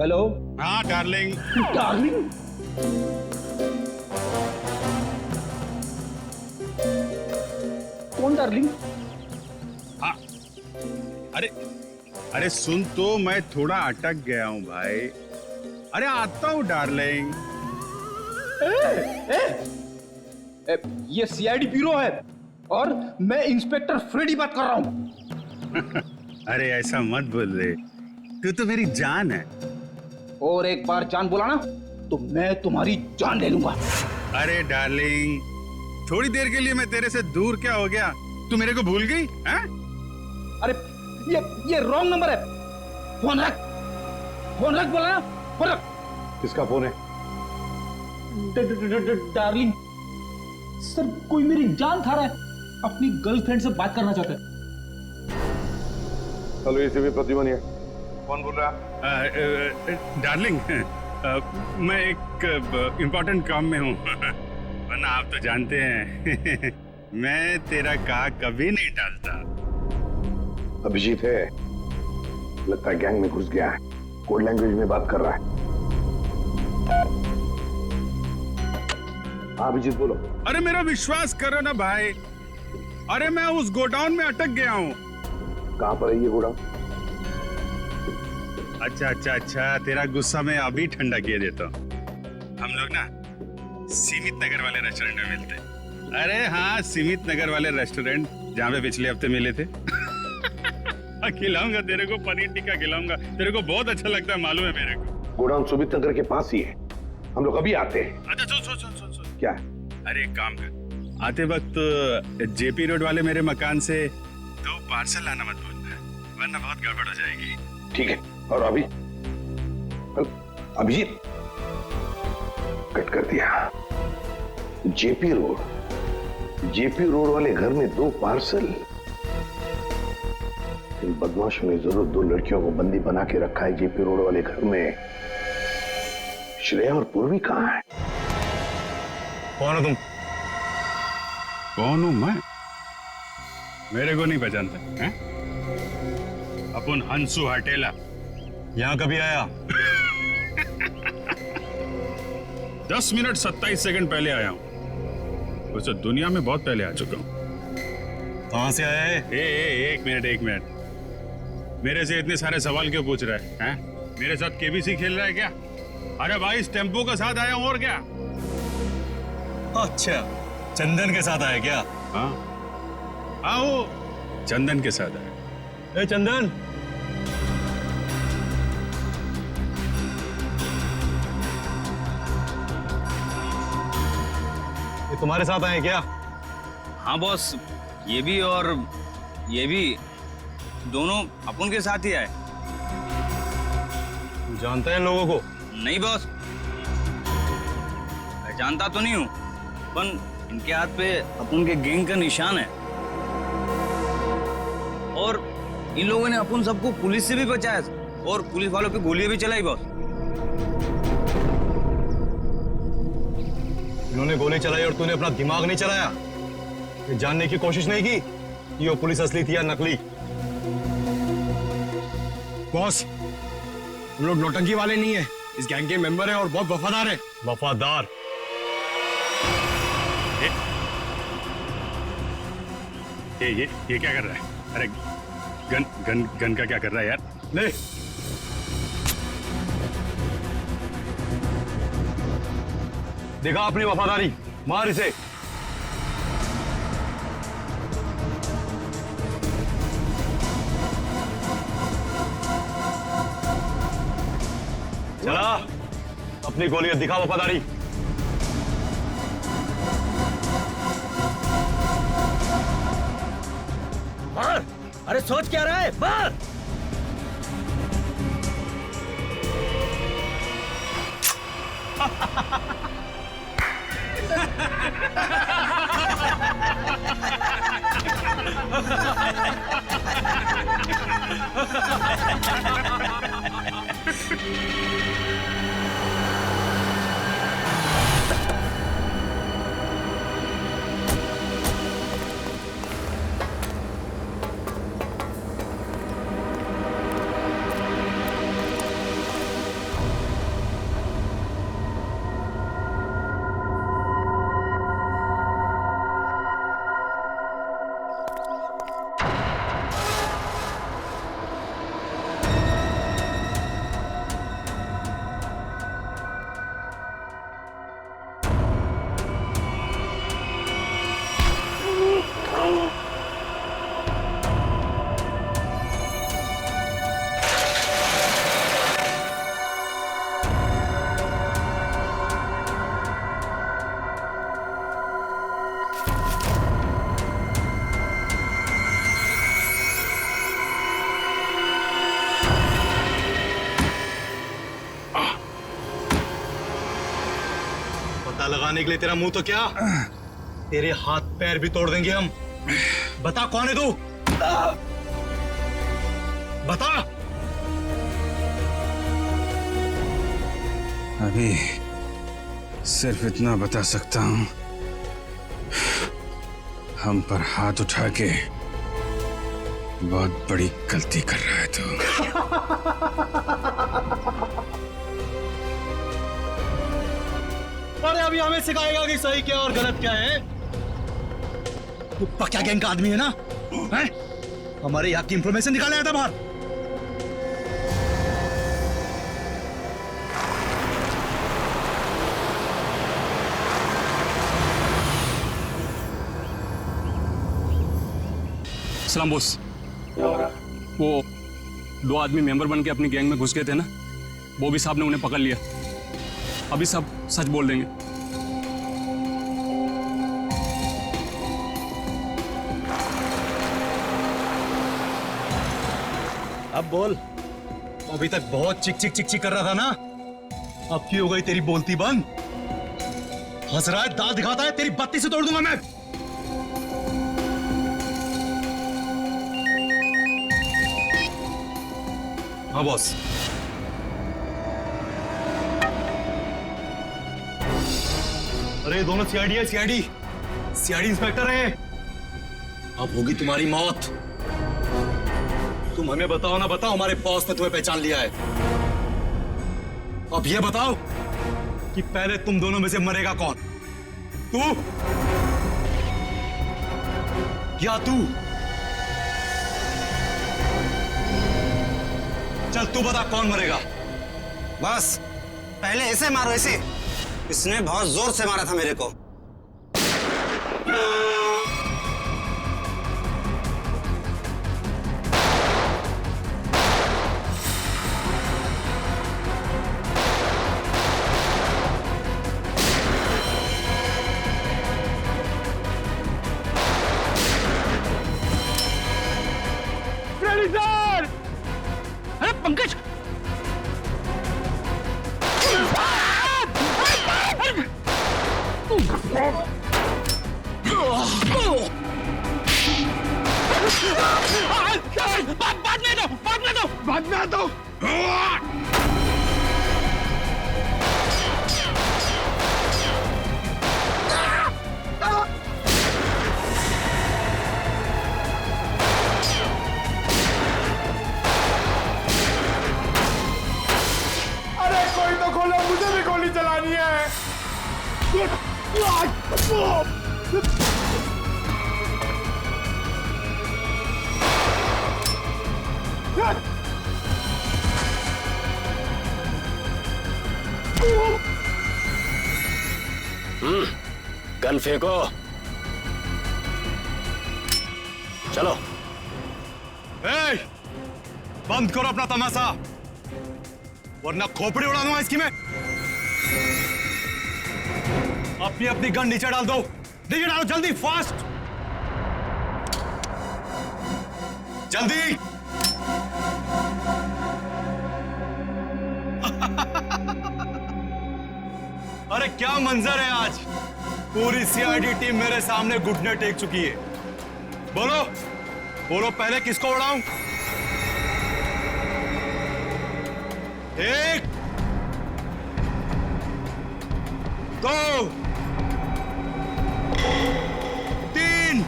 Hello. हाँ darling. Darling? कौन darling? हाँ अरे अरे सुन तो, मैं थोड़ा अटक गया हूँ भाई। अरे आता हूँ डार्लिंग। ये सीआईडी ब्यूरो है और मैं इंस्पेक्टर फ्रेडी बात कर रहा हूँ। अरे ऐसा मत बोल रे, तू तो मेरी जान है। और एक बार जान बोला ना तो मैं तुम्हारी जान ले लूंगा। अरे डार्लिंग, थोड़ी देर के लिए मैं तेरे से दूर क्या हो गया? तू मेरे को भूल गई हैं? अरे ये रॉन्ग नंबर है। फोन रख, फोन रख बोला ना, फोन रख। किसका फोन है? डार्लिंग सर, कोई मेरी जान खा रहा है, अपनी गर्लफ्रेंड से बात करना चाहता है। हेलो, ये भी प्रतिमा नहीं है। कौन बोल रहा है? डार्लिंग, मैं एक इम्पोर्टेंट काम में हूँ। वरना आप तो जानते हैं मैं तेरा कहा कभी नहीं टालता। अभिजीत है, लगता है गैंग में घुस गया है, कोड लैंग्वेज में बात कर रहा है। हाँ अभिजीत बोलो। अरे मेरा विश्वास करो ना भाई, अरे मैं उस गोडाउन में अटक गया हूँ। कहाँ पर है ये गोडाउन? अच्छा अच्छा अच्छा, तेरा गुस्सा मैं अभी ठंडा किए देता हूँ। हम लोग ना सीमित नगर वाले रेस्टोरेंट में मिलते हैं। अरे हाँ, सीमित नगर वाले रेस्टोरेंट जहाँ पे पिछले हफ्ते मिले थे। खिलाऊंगा तेरे को, पनीर टिक्का खिलाऊंगा, तेरे को बहुत अच्छा लगता है, मालूम है मेरे को। गोडाउन सुमित नगर के पास ही है, हम लोग अभी आते हैं। अच्छा सुन। क्या? अरे एक काम कर, आते वक्त जेपी रोड वाले मेरे मकान से 2 पार्सल लाना मत भूलना, वरना बहुत गड़बड़ हो जाएगी। ठीक है। और अभी अभिजीत कट कर दिया। जेपी रोड वाले घर में 2 पार्सल। इन बदमाशों ने जरूर 2 लड़कियों को बंदी बना के रखा है जेपी रोड वाले घर में। श्रेया और पूर्वी कहाँ है? कौन हो तुम? कौन हूं मैं? मेरे को नहीं पहचानता हैं? अपन हंसू हटेला। यहाँ कभी आया? 10 मिनट 27 सेकंड पहले आया हूं। वैसे दुनिया में बहुत पहले आ चुका हूं। कहाँ से आया है? एक मिनट। मेरे से इतने सारे सवाल क्यों पूछ रहा है? हैं? मेरे साथ केबीसी खेल रहा है क्या? अरे भाई, इस टेम्पो के साथ आया हूं, और क्या? अच्छा, चंदन के साथ आया क्या? हाँ, वो चंदन के साथ आया। ए चंदन, ये तुम्हारे साथ आए क्या? हाँ बॉस, ये भी और ये भी, दोनों अपन के साथ ही आए। तू जानता है इन लोगों को? नहीं बॉस, पहचानता तो नहीं हूँ, पर इनके हाथ पे अपन के गैंग का निशान है। और इन लोगों ने अपन सबको पुलिस से भी बचाया और पुलिस वालों पे गोलियां भी चलाई बॉस। इन्होंने गोली चलाई और तूने अपना दिमाग नहीं चलाया? ये जानने की कोशिश नहीं की कि वो पुलिस असली थी या नकली? बॉस, हम लोग नौटंकी वाले नहीं है, इस गैंग के मेंबर हैं और बहुत वफादार है। वफादार? ये क्या कर रहा है? अरे गन का क्या कर रहा है यार? ले, देखा अपनी वफादारी, मार इसे। चला, अपनी गोलियां दिखा वफादारी। मार! अरे सोच क्या रहा है, मार! लगाने के लिए तेरा मुंह तो क्या, तेरे हाथ पैर भी तोड़ देंगे हम। बता कौन है तू, बता। अभी सिर्फ इतना बता सकता हूं, हम पर हाथ उठा के बहुत बड़ी गलती कर रहा है तू। अरे अभी हमें सिखाएगा कि सही क्या और गलत क्या है। तू पक्का गैंग का आदमी है ना, हैं? हमारे यहाँ की इंफॉर्मेशन निकाले आया था बाहर। सलाम बॉस। वो 2 आदमी मेंबर बन के अपनी गैंग में घुस गए थे ना, वो भी साहब ने उन्हें पकड़ लिया। अभी सब सच बोल देंगे। अब बोल। अभी तक बहुत चिक चिक चिक चिक कर रहा था ना, अब की हो गई तेरी बोलती बंद? हंस रहा है, दांत दिखाता है, तेरी बत्ती से तोड़ दूंगा मैं। हाँ बॉस। अरे दोनों सीआईडी है, सीआईडी इंस्पेक्टर है। अब होगी तुम्हारी मौत। तुम हमें बताओ ना बताओ, हमारे बॉस ने तुम्हें पहचान लिया है। अब ये बताओ कि पहले तुम दोनों में से मरेगा कौन, तू या तू? चल तू बता कौन मरेगा। बस पहले ऐसे मारो, ऐसे। इसने बहुत जोर से मारा था मेरे को। अरे पंकज, बाद में दो। अरे कोई तो खोलो, मुझे भी गोली चलानी है। गन फेंको। चलो। ए, बंद करो अपना तमाशा, वरना खोपड़ी उड़ा दूंगा इसकी मैं। अपनी अपनी गन नीचे डाल दो, नीचे डालो जल्दी, फास्ट, जल्दी। अरे क्या मंजर है आज, पूरी सीआईडी टीम मेरे सामने घुटने टेक चुकी है। बोलो बोलो, पहले किसको उड़ाऊं? 1 2 3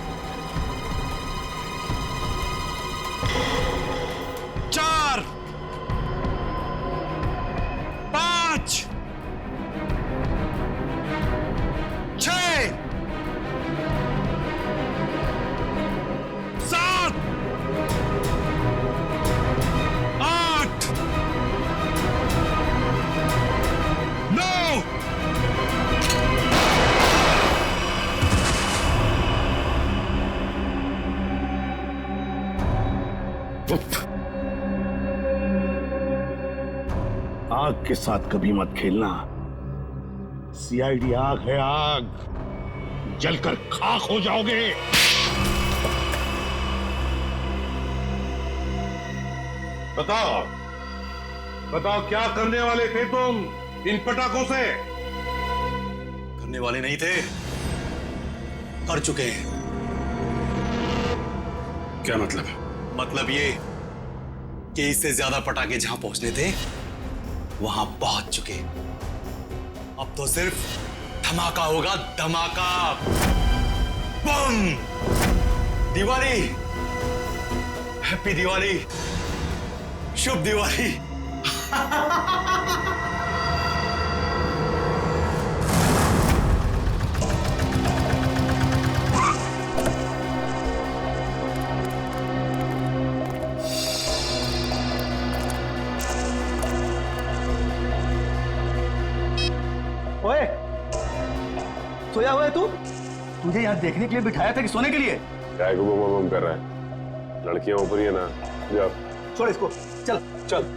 4 5 6 7 8 9 आग के साथ कभी मत खेलना। सीआईडी आग है, आग, जलकर खाक हो जाओगे। बताओ बताओ, क्या करने वाले थे तुम इन पटाखों से? करने वाले नहीं थे, कर चुके हैं। क्या मतलब? मतलब ये कि इससे ज्यादा पटाखे जहां पहुंचने थे वहां पहुंच चुके। अब तो सिर्फ धमाका होगा, धमाका। बम! दिवाली, हैप्पी दिवाली, शुभ दिवाली। ओए, सोया हुआ है तू? तुझे यहाँ देखने के लिए बिठाया था कि सोने के लिए? काय को बम कर रहा है? लड़कियां ऊपर ही है ना, जा। छोड़ इसको, चल चल।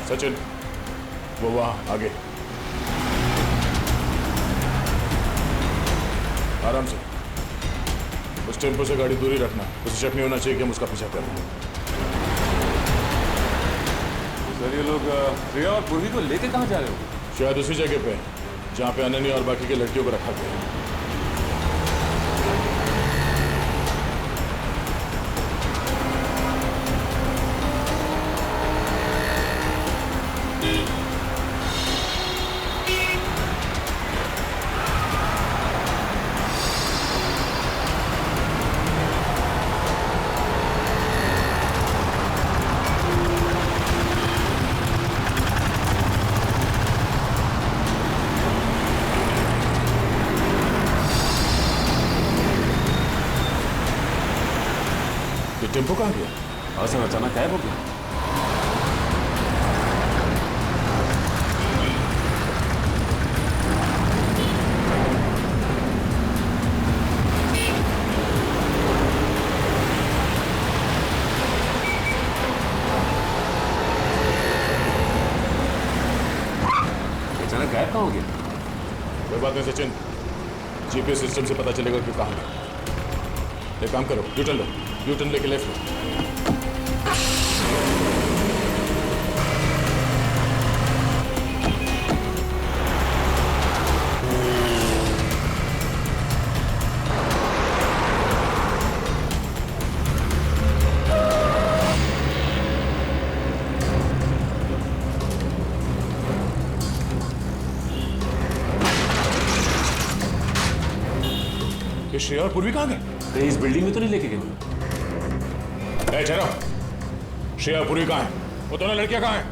सचिन, वो वहां आगे। आराम से। उस टेम्पो से गाड़ी दूरी रखना। उसे शक नहीं होना चाहिए कि हम उसका पीछा कर रहे हैं। सर ये लोग प्रिया और पूर्वी को लेके कहाँ जा रहे हो? शायद उसी जगह पे जहां पे अनन्या और बाकी की लड़कियों को रखा गया है। टेम्पो कहाँ गया? हाँ सर, अचानक गायब हो गया। अचानक गायब कहाँ हो गया? कोई बात नहीं सचिन, जीपीएस सिस्टम से पता चलेगा कि कहाँ है। एक काम करो, यूटर्न लो, यूटर्न लेके लेफ्ट लो। ये श्रेया और पूर्वी कहाँ गए? इस बिल्डिंग में तो नहीं लेके गए? श्रेया और पूर्वी कहाँ है? वो दोनों लड़कियां कहाँ हैं?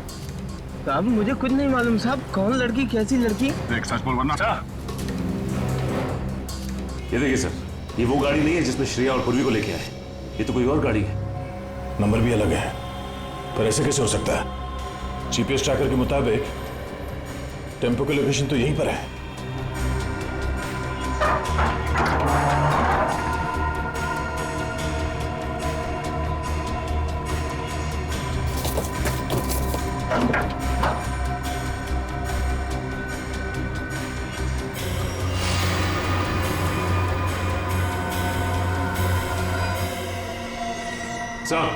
साहब मुझे कुछ नहीं मालूम साहब, कौन लड़की कैसी लड़की? एक सच बोल वरना। ये देखिए सर, ये वो गाड़ी नहीं है जिसमें श्रेया और पूर्वी को लेके आए। ये तो कोई और गाड़ी है। नंबर भी अलग है, पर ऐसे कैसे हो सकता है? जीपीएस ट्रैकर के मुताबिक टेम्पो की लोकेशन तो यहीं पर है। सर,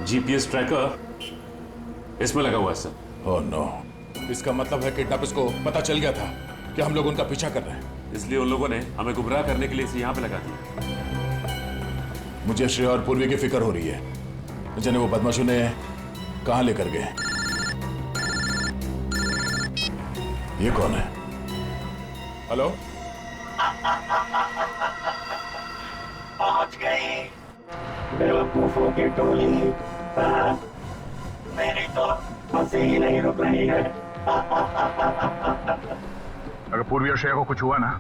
जीपीएस ट्रैकर इसमें लगा हुआ है सर। ओह नो, इसका मतलब है किडनैपर्स को पता चल गया था कि हम लोग उनका पीछा कर रहे हैं, इसलिए उन लोगों ने हमें गुमराह करने के लिए इसे यहाँ पे लगा दिया। मुझे श्रेया और पूर्वी की फिक्र हो रही है। जिन्हें वो बदमाशों ने कहां लेकर गए? ये कौन है? हेलो, पहुंच गए बेवकूफों की टोली। मेरी तो हंसी ही नहीं रुक रही है। अगर पूर्वी और श्रेया को कुछ हुआ ना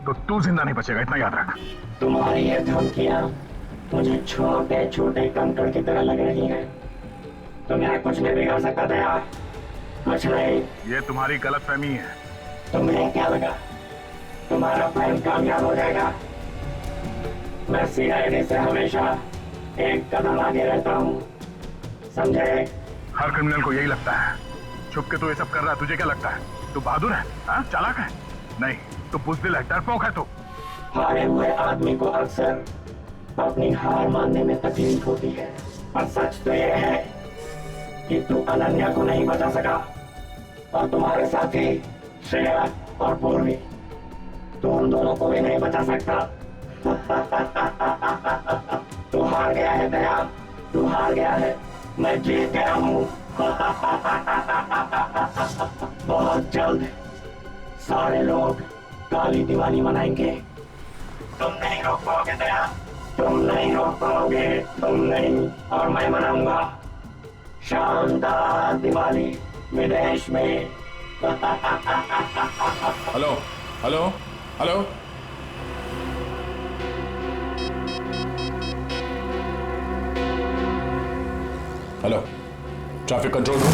तो तू जिंदा नहीं बचेगा, इतना याद रख। तुम्हारी ये धमकियां मुझे छोटे छोटे कंकड़ की तरह लग रही हैं। तुम्हें कुछ नहीं बिगाड़ सकता दया, कुछ नहीं। ये तुम्हारी गलतफहमी है। तुम्हें क्या लगा तुम्हारा प्लान कामयाब हो जाएगा? मैं सीआईडी से हमेशा एक कदम आगे रहता हूँ, समझे? हर क्रिमिनल को यही लगता है। छुप के तू ये सब कर रहा है, तुझे क्या लगता है? तू बहादुर है? हाँ, चालाक है? नहीं, तू बुज़दिल है, डरपोक है तू। हारे हुए आदमी को अक्सर अपनी हार मानने में तकलीफ होती है, पर सच तो यह है कि तू अनन्या को नहीं बचा सका और तुम्हारे साथी श्रेया और पूर्वी, तू उन दोनों को भी नहीं बचा सकता। तू हार गया है दया, तू हार गया है, मैं जीत गया हूँ। बहुत जल्द सारे लोग काली दिवाली मनाएंगे, तुम नहीं रोक पाओगे दया, तुम नहीं रोक पाओगे, तुम नहीं, और मैं मनाऊंगा शानदार दिवाली विदेश में। Hello hello hello, hello, traffic control room.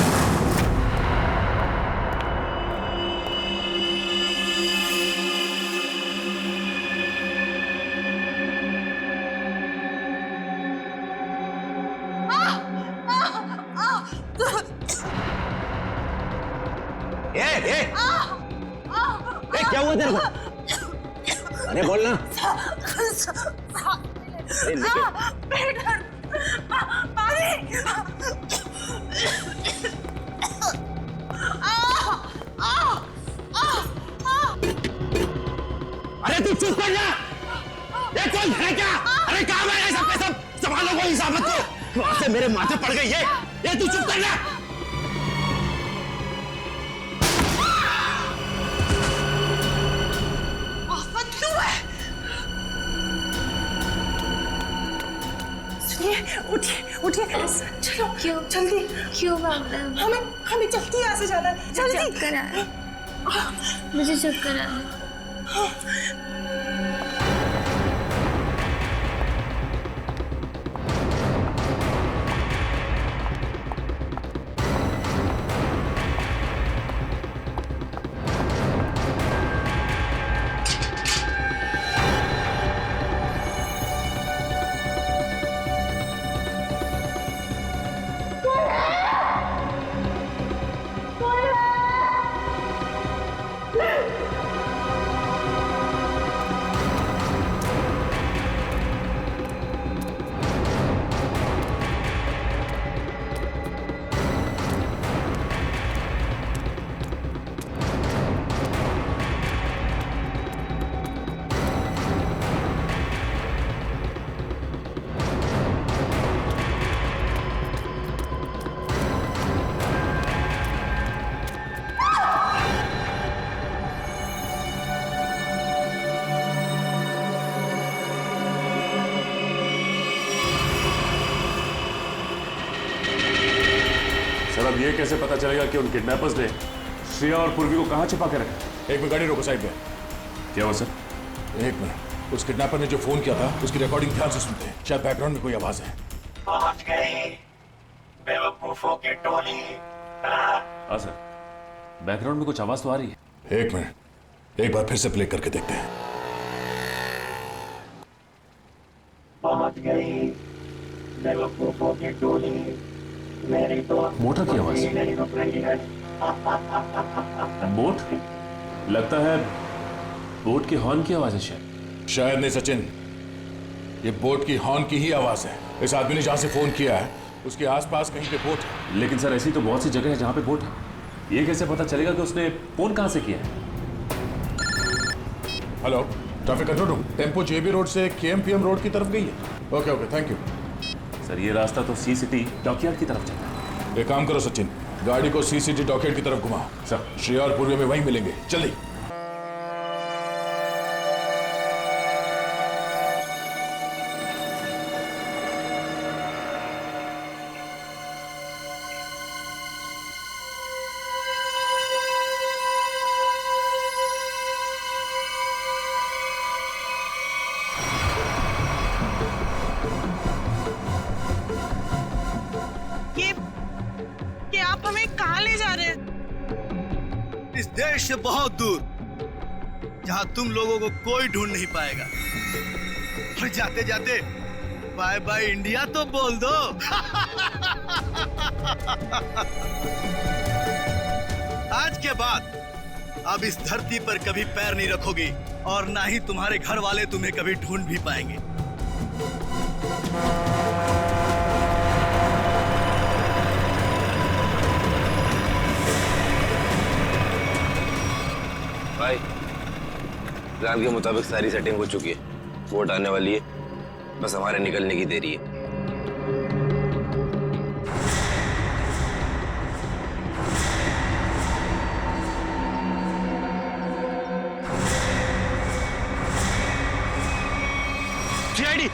क्या हुआ तेरे को? अरे बोलना। अरे तू चुप कर जा। ये कौन है क्या? अरे काम है सब के सब, संभालो कोई हिसाब मत को। वहां से मेरे माथे पड़ गई ये तू चुप कर जा। उठिए उठिए, चलो क्यों जल्दी। क्यों मैम? हमें जल्दी यहाँ से जाना है, जल्दी। चक्कर आ रहा है, मुझे चक्कर आ रहा है। अब ये कैसे पता चलेगा कि उन किडनैपर्स ने श्रेया और पूर्वी को कहां छिपा के रखा? एक मिनट, गाड़ी रोको साइड पे। क्या हुआ सर? एक मिनट, उस किडनैपर ने जो फोन किया था उसकी रिकॉर्डिंग ध्यान से सुनते हैं, शायद बैकग्राउंड में कोई आवाज है। पहुंच गई बेवकूफों की टोली। हाँ सर, बैकग्राउंड में कुछ आवाज तो आ रही है। एक मिनट, एक बार फिर से प्ले करके देखते हैं। पहुंच गई बेवकूफों की टोली, मेरी तो मोटर की आवाज नहीं रुक रही है। बोट? लगता है बोट के हॉर्न की आवाज है शायद नहीं सचिन, ये बोट की हॉर्न की ही आवाज है। इस आदमी ने जहां से फोन किया है उसके आसपास कहीं पे बोट है। लेकिन सर ऐसी तो बहुत सी जगह है जहां पे बोट है, ये कैसे पता चलेगा कि उसने फोन कहां से किया है? Hello, traffic control room, tempo JB road से केएमपीएम रोड की तरफ गई है। Okay okay, thank you sir. ये रास्ता तो सी सिटी डॉकयार्ड की तरफ जाता है। एक काम करो सचिन, गाड़ी को सी सिटी डॉकयार्ड की तरफ घुमाओ। सर, श्रेया और पूर्वी में वहीं मिलेंगे, जल्दी। देश से बहुत दूर, जहां तुम लोगों को कोई ढूंढ नहीं पाएगा। और जाते जाते बाय बाय इंडिया तो बोल दो। आज के बाद अब इस धरती पर कभी पैर नहीं रखोगी और ना ही तुम्हारे घर वाले तुम्हें कभी ढूंढ भी पाएंगे। भाई, प्लान के मुताबिक सारी सेटिंग हो चुकी है। वोट आने वाली है, बस हमारे निकलने की देरी है। सीआईडी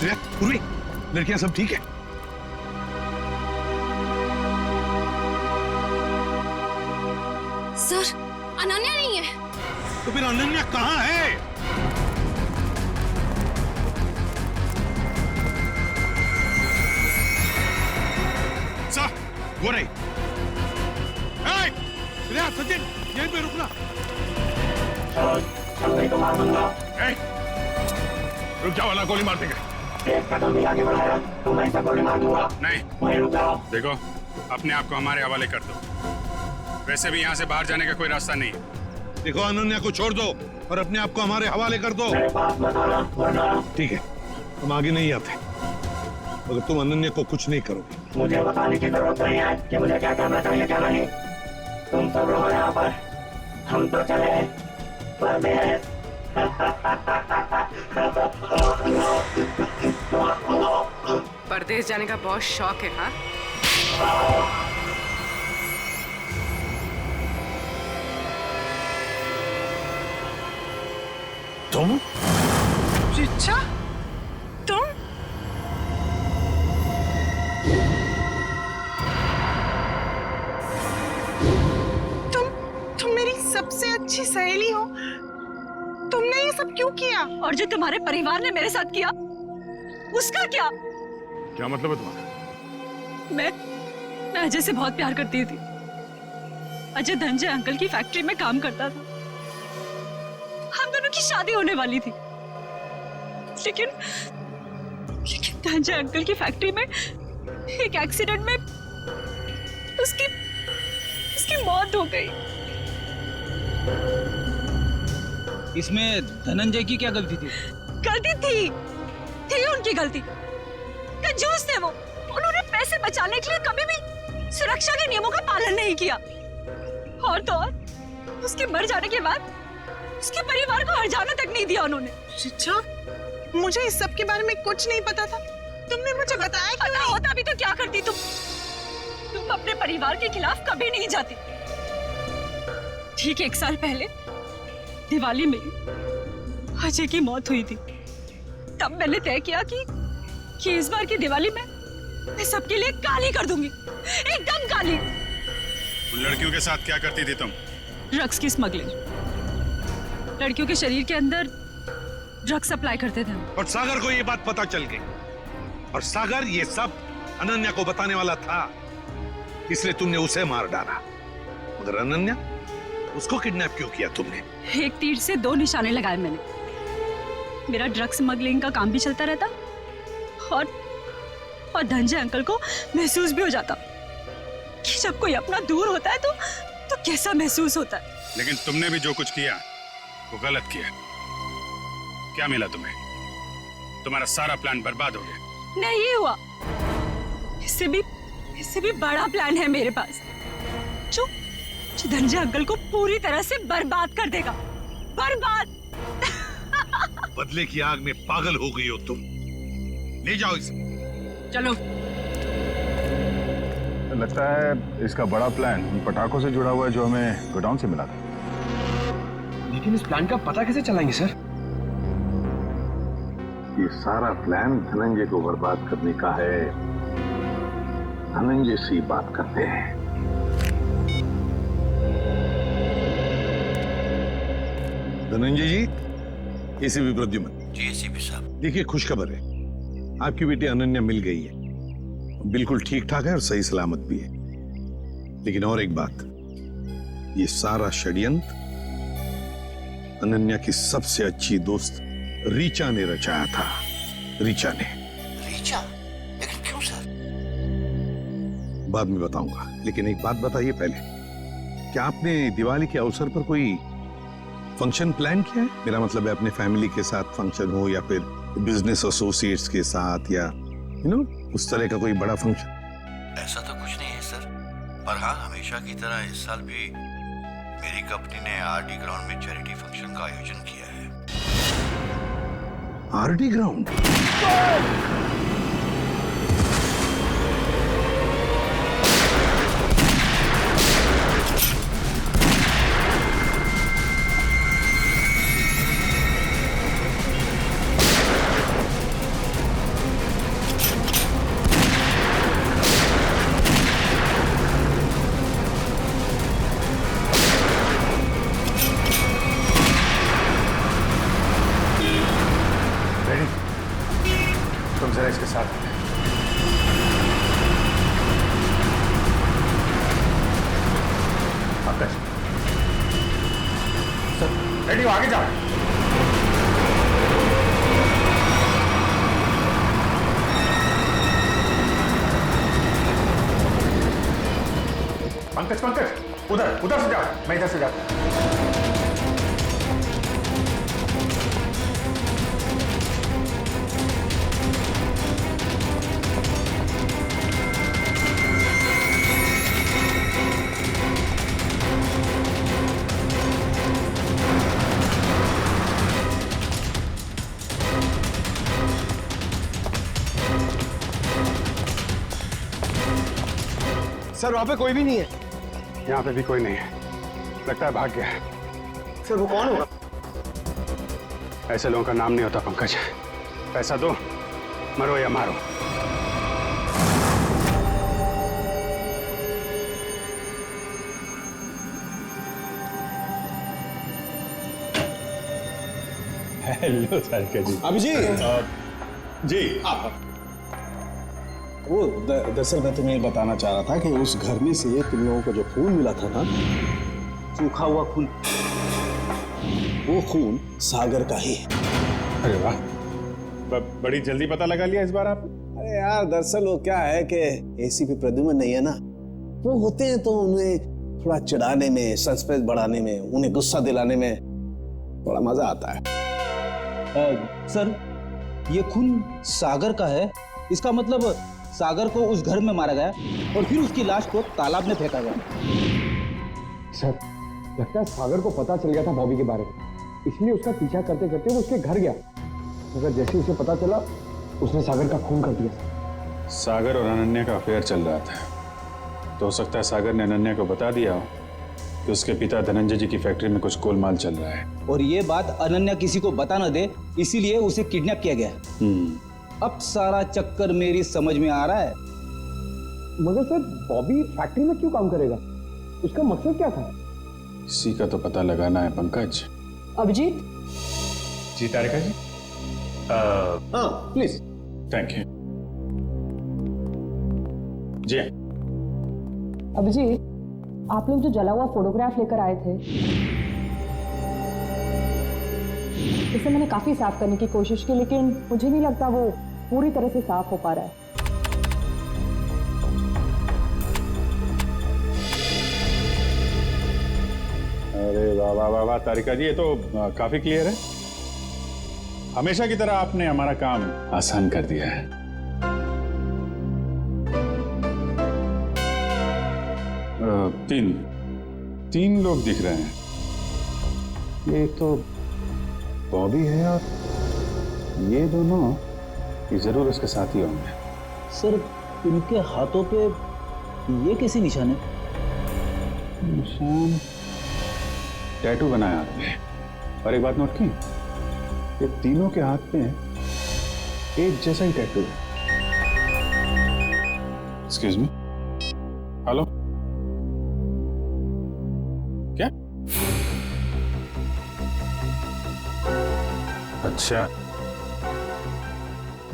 श्रेया, पूर्वी, लड़कियां सब ठीक है? सर, अनन्या नहीं है। तो फिर अनन्या कहाँ है? सर, वो रही। श्रेया, सचिन, यहीं पे रुकना। तो मार दूंगा। रुक जाओ, वाला गोली मार देंगे। एक कदम भी आगे बढ़ाया तो मैं इसे गोली मार दूंगा। नहीं, वहीं रुक जाओ। देखो, अपने आप को हमारे हवाले कर दो। वैसे भी यहाँ से बाहर जाने का कोई रास्ता नहीं है। देखो, अनन्या को छोड़ दो और अपने आप को हमारे हवाले कर दो। मेरे पास मत आना, वरना ठीक है, हम आगे नहीं आते मगर तुम अनन्या को कुछ नहीं करोगे। मुझे बताने की जरूरत नहीं है कि मुझे क्या करना चाहिए क्या नहीं। तुम सब रहो यहाँ पर, हम तो चले परदेश। परदेश जाने का बहुत शौक है। हाँ, तुम? रिचा, तुम? तुम मेरी सबसे अच्छी सहेली हो। तुमने ये सब क्यों किया? और जो तुम्हारे परिवार ने मेरे साथ किया, उसका क्या? क्या मतलब है तुम्हारा? मैं अजय से बहुत प्यार करती थी। अजय धनंजय अंकल की फैक्ट्री में काम करता था। हम दोनों की शादी होने वाली थी, लेकिन धनंजय अंकल की फैक्ट्री में एक एक्सीडेंट में उसकी मौत हो गई। इसमें धनंजय की क्या गलती थी? गलती थी उनकी गलती। कंजूस थे वो। उन्होंने पैसे बचाने के लिए कभी भी सुरक्षा के नियमों का पालन नहीं किया। और तो और, उसके मर जाने के बाद उसके परिवार को हर्जाना तक नहीं दिया उन्होंने। रिचा, मुझे इस सब के बारे में कुछ नहीं पता था। तुमने मुझे बताया क्यों नहीं? होता भी तो क्या करती तुम अपने परिवार के खिलाफ कभी नहीं जाती। ठीक 1 साल पहले दिवाली में अजय की मौत हुई थी। तब मैंने तय किया कि इस बार की दिवाली मैं सबके लिए काली कर दूंगी, एकदम काली। उन लड़कियों के साथ क्या करती थी तुम? ड्रग्स की स्मगलिंग, लड़कियों के शरीर के अंदर ड्रग्स सप्लाई करते थे। और सागर को ये बात पता चल गई, और सागर ये सब अनन्या को बताने वाला था, इसलिए तुमने उसे मार डाला। मगर अनन्या, उसको किडनैप क्यों किया तुमने? एक तीर से दो निशाने लगाए मैंने। मेरा ड्रग्स स्मगलिंग का काम भी चलता रहता और धनंजय अंकल को महसूस भी हो जाता कि जब कोई अपना दूर होता है तो कैसा महसूस होता है। लेकिन तुमने भी जो कुछ किया वो गलत किया। क्या मिला तुम्हें? तुम्हारा सारा प्लान बर्बाद हो गया। नहीं हुआ, इससे भी बड़ा प्लान है मेरे पास, जो धनंजय अंकल को पूरी तरह से बर्बाद कर देगा। बर्बाद। बदले की आग में पागल हो गई हो तुम। ले जाओ इसे। चलो। लगता है इसका बड़ा प्लान उन पटाखों से जुड़ा हुआ है जो हमें गोडाउन से मिला था। लेकिन इस प्लान का पता कैसे चलाएंगे सर? ये सारा प्लान धनंजय को बर्बाद करने का है। धनंजय से ही बात करते हैं। धनंजय जी, एसीपी प्रद्युमन जी। एसीपी साहब, देखिए, खुशखबर है, आपकी बेटी अनन्या मिल गई है, बिल्कुल ठीक ठाक है और सही सलामत भी है। लेकिन और एक बात, ये सारा षड्यंत्र अनन्या की सबसे अच्छी दोस्त रीचा ने रचाया था। रीचा ने। रीचा? लेकिन क्यों सर? बाद में बताऊंगा, लेकिन एक बात बताइए पहले, क्या आपने दिवाली के अवसर पर कोई फंक्शन प्लान किया है? मेरा मतलब है अपने फैमिली के साथ फंक्शन हो या फिर बिजनेस एसोसिएट्स के साथ या उस तरह का कोई बड़ा फंक्शन। ऐसा तो कुछ नहीं है सर, पर हाँ, हमेशा की तरह इस साल भी मेरी कंपनी ने आरडी ग्राउंड में चैरिटी फंक्शन का आयोजन किया है। RD ground? तुम जरा इसके साथ। सर, रेडी हो, आगे जाओ। पंकज, उधर से जाओ, मैं इधर से जाता हूं। सर, वहां पे कोई भी नहीं है। यहाँ पे भी कोई नहीं है, लगता है भाग गया है। सर, वो कौन होगा? ऐसे लोगों का नाम नहीं होता पंकज। पैसा दो, मरो या मारो। हेलो सारिका जी। अभिजीत जी, वो दरअसल मैं तुम्हें बताना चाह रहा था कि उस घर में से तुम लोगों को जो खून मिला था ना, सूखा हुआ खून, वो खून सागर का ही है। अरे वाह, बड़ी जल्दी पता लगा लिया इस बार आपने। अरे यार, दरअसल वो क्या है कि एसीपी प्रद्युमन नहीं है ना, वो होते हैं तो उन्हें थोड़ा चिढ़ाने में, सस्पेंस बढ़ाने में, उन्हें गुस्सा दिलाने में थोड़ा मजा आता है। सर, ये खून सागर का है, इसका मतलब सागर को उस घर में मारा गया और फिर उसकी लाश को तालाब में फेंका गया। सर, लगता है सागर को पता चल गया था बॉबी के बारे में, इसलिए उसका पीछा करते करते वो उसके घर गया, मगर जैसे उसे पता चला उसने सागर का खून कर दिया। सागर और अनन्या का अफेयर चल रहा था, तो हो सकता है सागर ने अनन्या को बता दिया हो कि उसके पिता धनंजय जी की फैक्ट्री में कुछ गोलमाल चल रहा है। और ये बात अनन्या किसी को बता न दे, इसीलिए उसे किडनैप किया गया। अब सारा चक्कर मेरी समझ में आ रहा है। मगर सर, बॉबी फैक्ट्री में क्यों काम करेगा? उसका मकसद क्या था? इसी का तो पता लगाना है पंकज। अभिजीत जी तारिका जी। हाँ प्लीज। थैंक यू जी। अभिजीत, आप लोग जो जला हुआ फोटोग्राफ लेकर आए थे, इसे मैंने काफी साफ करने की कोशिश की, लेकिन मुझे नहीं लगता वो पूरी तरह से साफ हो पा रहा है। अरे वाह वाह वाह वाह तारिका जी, ये तो काफी क्लियर है। हमेशा की तरह आपने हमारा काम आसान कर दिया है। तीन लोग दिख रहे हैं। ये तो बॉबी है और ये दोनों ये जरूर उसके साथ ही होंगे। सर, इनके हाथों पे ये कैसे निशान है? निशान टैटू बनाया आपने। और एक बात नोट की, ये तीनों के हाथ में एक जैसा ही टैटू है। एक्सक्यूज मी, हेलो, क्या? अच्छा,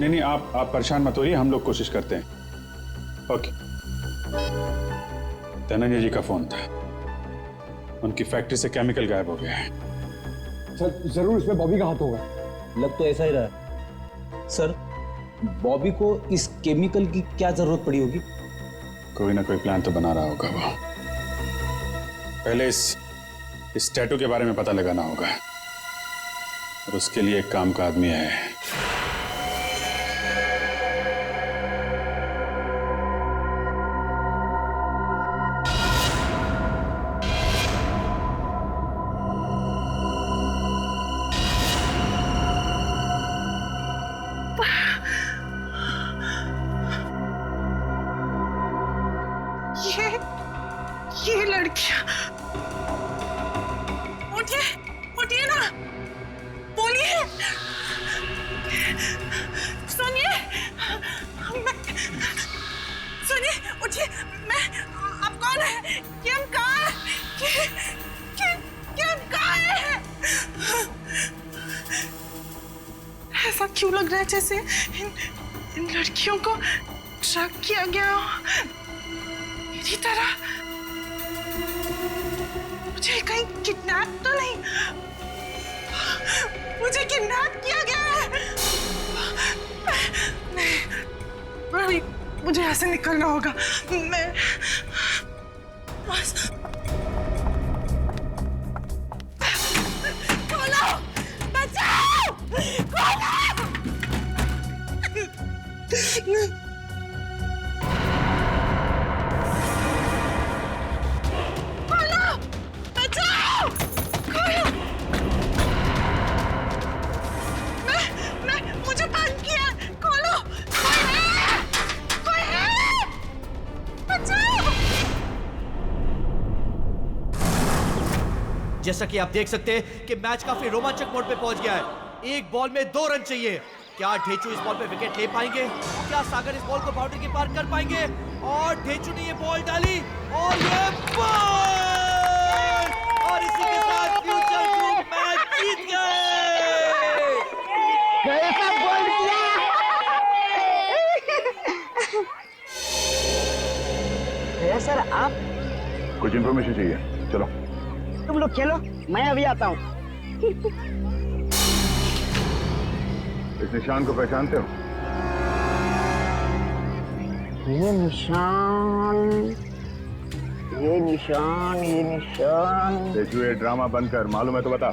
नहीं आप परेशान मत होइए, हम लोग कोशिश करते हैं। ओके। धनंजय जी का फोन था, उनकी फैक्ट्री से केमिकल गायब हो गया है। सर, जरूर इसमें बॉबी का हाथ होगा। लग तो ऐसा ही रहा है। सर, बॉबी को इस केमिकल की क्या जरूरत पड़ी होगी? कोई ना कोई प्लान तो बना रहा होगा वो। पहले इस टैटू के बारे में पता लगाना होगा, और उसके लिए एक काम का आदमी है। ये लड़कियां, उठिए उठिए ना, बोलिए, सुनिए, सुनिए, उठिए। मैं, आप कौन है? कि हम कहाँ हैं? ऐसा क्यों लग रहा है जैसे इन लड़कियों को ट्रैक किया गया हो मेरी तरह? मुझे कहीं किडनैप तो नहीं? मुझे किडनैप किया गया है? नहीं, मुझे यहाँ से निकलना होगा। मैं बस, खोलो, बचाओ, खोलो। मुझे बंद किया, खोलो, कोई है, बचाओ। जैसा कि आप देख सकते हैं कि मैच काफी रोमांचक मोड पे पहुंच गया है। एक बॉल में 2 रन चाहिए। क्या ढेचू इस बॉल पे विकेट ले पाएंगे? क्या सागर इस बॉल को बाउंड्री के पार कर पाएंगे? और ढेचू ने ये बॉल डाली और ये बॉल, और इसी के साथ फ्यूचर ग्रुप मैच जीत गए। कैसा बॉल किया? सर, आप कुछ इंफॉर्मेशन चाहिए? चलो तुम लोग खेलो, मैं अभी आता हूँ। इस निशान को पहचानते हो? ये निशान। देखो, ये ड्रामा बंद कर, मालूम है तो बता।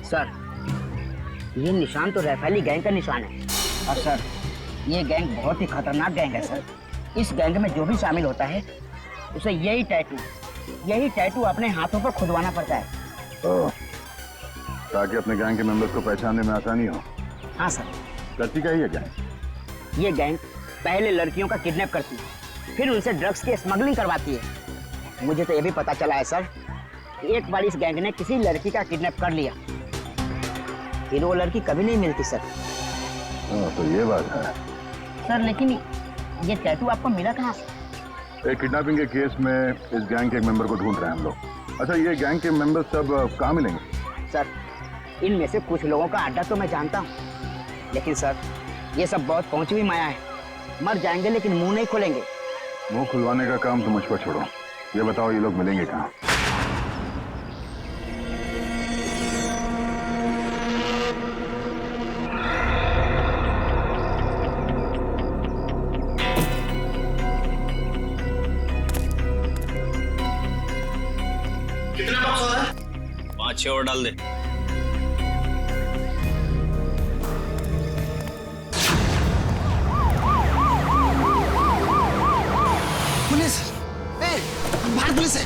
सर, ये निशान तो रैफेली गैंग का निशान है। और सर, ये गैंग बहुत ही खतरनाक गैंग है सर। इस गैंग में जो भी शामिल होता है उसे यही टैटू अपने हाथों पर खुदवाना पड़ता है। ताकि अपने गैंग के मेंबर्स को पहचानने में आसानी हो। हाँ सर। करती क्या ये गैंग? ये गैंग पहले लड़कियों का किडनैप करती है, फिर उनसे ड्रग्स की स्मगलिंग करवाती है। मुझे तो ये भी पता चला है सर कि एक बार इस गैंग ने किसी लड़की का किडनैप कर लिया फिर वो लड़की कभी नहीं मिलती सर। तो ये बात है सर लेकिन ये टैटू आपको मिला कहाँ से? एक किडनैपिंग के केस में इस गैंग के एक मेंबर को ढूंढ रहे हैं हम लोग। अच्छा, ये गैंग के मेंबर्स सब कहाँ मिलेंगे? सर इनमें से कुछ लोगों का अड्डा तो मैं जानता हूँ, लेकिन सर ये सब बहुत पहुंची हुई माया है, मर जाएंगे लेकिन मुंह नहीं खोलेंगे। मुंह खुलवाने का काम तो मुझ पर छोड़ो, ये बताओ ये लोग मिलेंगे कहाँ? कितना बॉक्स हो रहा है? 5-6 और डाल दे। पुलिस! ए, भारत पुलिस है।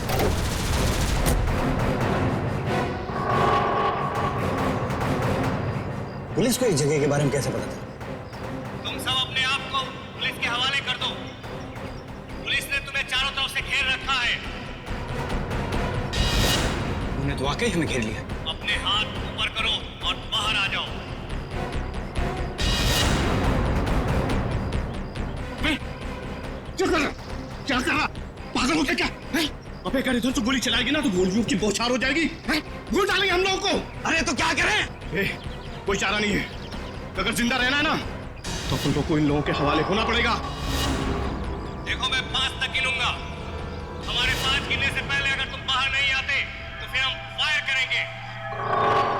पुलिस को इस जगह के बारे में कैसे पता था? तुम सब अपने आप को पुलिस के हवाले कर दो। पुलिस ने तुम्हें चारों तरफ से घेर रखा है। उन्हें तो वाकई हमें घेर लिया। अपने हाथ ऊपर करो और बाहर आ जाओ। क्या कर रहा? क्या कर रहा? पागल हो गया क्या? अबे अगर इधर से गोली चलाएगी ना तो गोलियों की बौछार हो जाएगी। गोली डालेंगे हम लोगों को। अरे तो क्या करें? कोई चारा नहीं है। अगर जिंदा रहना है ना तो अपन लोग को इन लोगों के हवाले होना पड़ेगा। देखो मैं 5 तक गिनूंगा। हमारे 5 गिनने से पहले अगर तुम बाहर नहीं आते तो फिर हम फायर करेंगे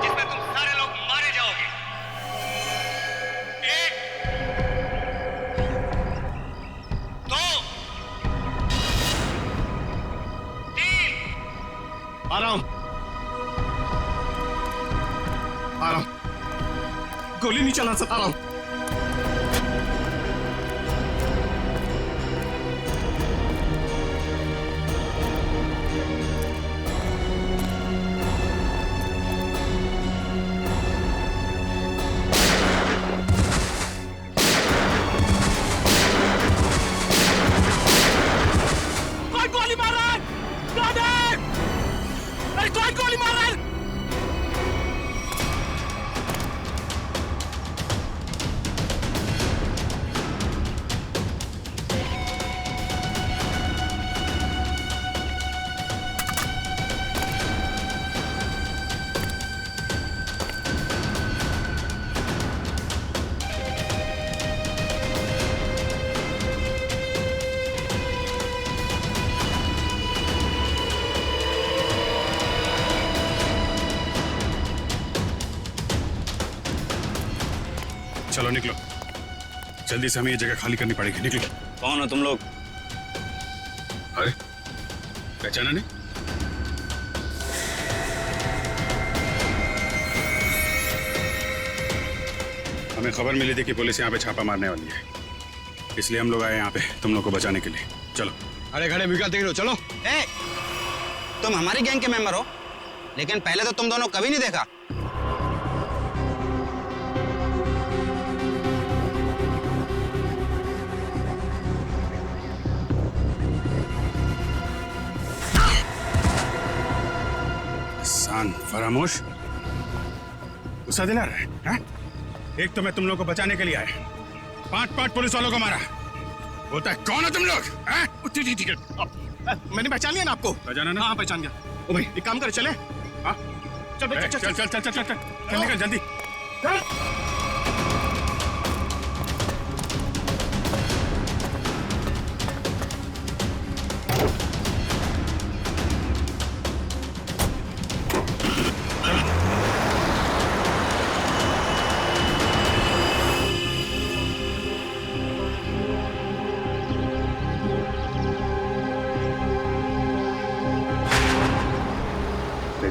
जिसमें तुम सारे लोग मारे जाओगे। 1 2 3 आ रहा हूं। गोली नहीं चला सकता। आ रहा हूं। कौन गोली मार रहा है? कौन है? अरे कौन गोली मार रहा है? चलो निकलो, जल्दी से हमें ये जगह खाली करनी पड़ेगी। निकलो। कौन हो तुम लोग? अरे पहचाना नहीं? हमें खबर मिली थी कि पुलिस यहाँ पे छापा मारने वाली है, इसलिए हम लोग आए यहाँ पे तुम लोग को बचाने के लिए। चलो। अरे खड़े भी क्या देख रहे हो? चलो। तुम हमारी गैंग के मेंबर हो, लेकिन पहले तो तुम दोनों कभी नहीं देखा। फरामोश, गुस्सा दिला रहा है, हाँ? एक तो मैं तुम लोगों को बचाने के लिए आया, 5 पुलिस वालों को मारा। बोलता है कौन हो तुम लोग? ठीक है, मैंने पहचान लिया ना आपको। पहचाना ना? हाँ पहचान गया। ओ भाई एक काम कर, चले। हाँ चल भाई, चल चल निकल जल्दी।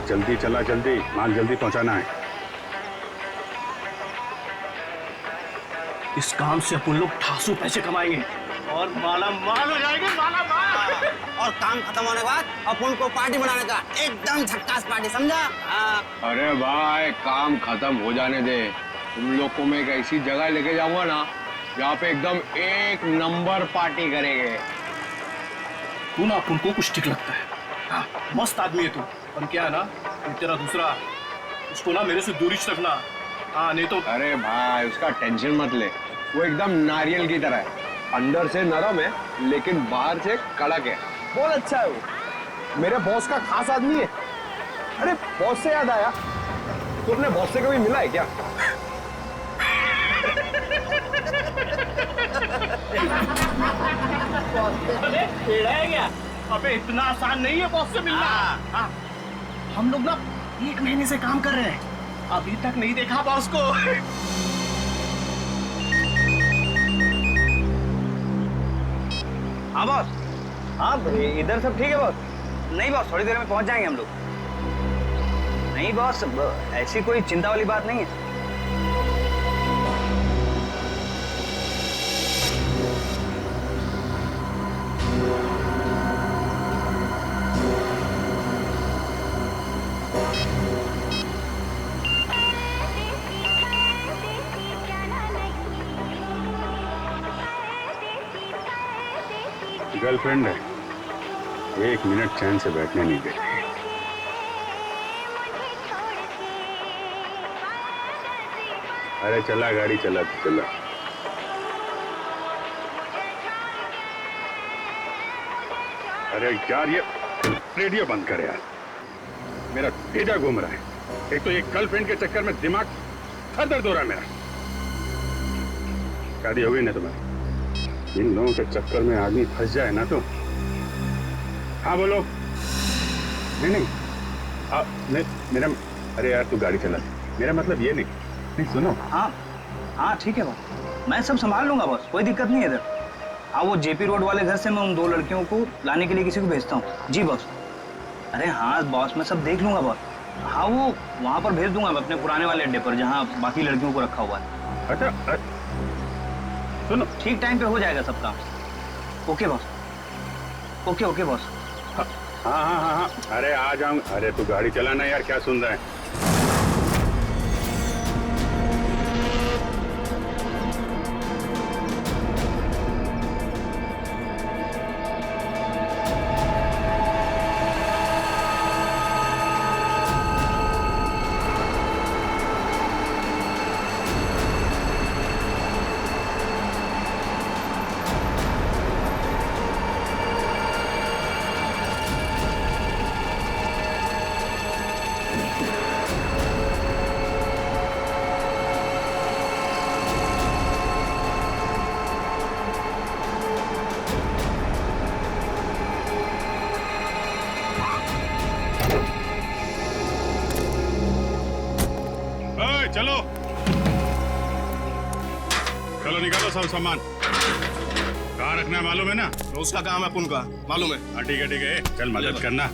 जल्दी चला, जल्दी माल जल्दी पहुंचाना है। इस काम से अपन लोग ठासू पैसे कमाएंगे और माला माल हो जाएंगे, माला माल। और काम खत्म होने के बाद अपन को पार्टी बनाने का, एकदम झक्कास पार्टी, समझा? अरे भाई काम खत्म हो जाने दे, तुम लोग को मैं एक ऐसी जगह लेके जाऊंगा ना जहाँ पे एकदम 1 नंबर पार्टी करेंगे। तू ना अपन को कुछ ठीक लगता है, हाँ, मस्त आदमी है तू। पर क्या है ना, तेरा दूसरा उसको ना मेरे से दूरी रखना। हाँ नहीं तो। अरे भाई उसका टेंशन मत ले, वो एकदम नारियल की तरह है, अंदर से नरम है लेकिन बाहर से कड़क है। बहुत अच्छा है वो, मेरे बॉस का खास आदमी है। अरे बॉस से याद आया, तू अपने बॉस से कभी मिला है क्या? अरे टेढ़ा है क्या? अबे इतना आसान नहीं है बॉस से मिलना। हाँ। हम लोग ना 1 महीने से काम कर रहे हैं, अभी तक नहीं देखा बॉस को। हाँ बॉस। हाँ इधर सब ठीक है बॉस? नहीं बॉस, थोड़ी देर में पहुंच जाएंगे हम लोग। नहीं बॉस, ऐसी कोई चिंता वाली बात नहीं है। गर्लफ्रेंड है, 1 मिनट चैन से बैठने नहीं गई। अरे चला गाड़ी, चला तो चला। अरे यार ये रेडियो बंद कर यार, मेरा भेजा घूम रहा है। एक तो ये गर्लफ्रेंड के चक्कर में दिमाग थर दर्द हो रहा है मेरा। शादी हो गई ना तुम्हारी? इन लोगों के चक्कर में आदमी फंस जाए ना तो। हाँ बोलो। नहीं नहीं मेरा, अरे यार तू गाड़ी चला, मेरा मतलब ये नहीं सुनो। हाँ हाँ ठीक है बॉस, मैं सब संभाल लूंगा बॉस, कोई दिक्कत नहीं है इधर। हाँ वो जेपी रोड वाले घर से मैं उन 2 लड़कियों को लाने के लिए किसी को भेजता हूँ। जी बॉस। अरे हाँ बॉस, मैं सब देख लूंगा बॉस। हाँ वो वहाँ पर भेज दूंगा मैं, अपने पुराने वाले अड्डे पर जहाँ बाकी लड़कियों को रखा हुआ है। अच्छा सुनो, ठीक टाइम पे हो जाएगा सब काम। Okay boss. Okay okay boss. हाँ हाँ हाँ हाँ, अरे आ जाऊँ। अरे तू गाड़ी चलाना यार, क्या सुन रहा है? चलो चलो निकालो सब सामान। कहाँ रखना है मालूम है ना? तो उसका काम है, अपन का मालूम है। हाँ ठीक है, चल मदद करना।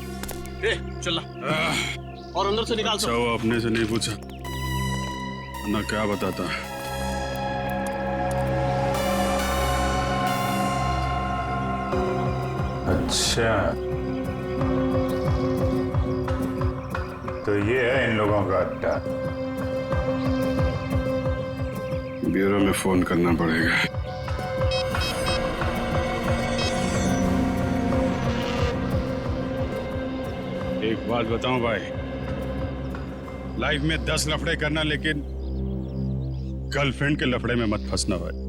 चल और अंदर से निकाल। अच्छा वो अपने से नहीं पूछा ना, क्या बताता। अच्छा तो ये है इन लोगों का अड्डा। ब्यूरो में फोन करना पड़ेगा। एक बात बताऊं भाई, लाइफ में 10 लफड़े करना, लेकिन गर्लफ्रेंड के लफड़े में मत फंसना भाई।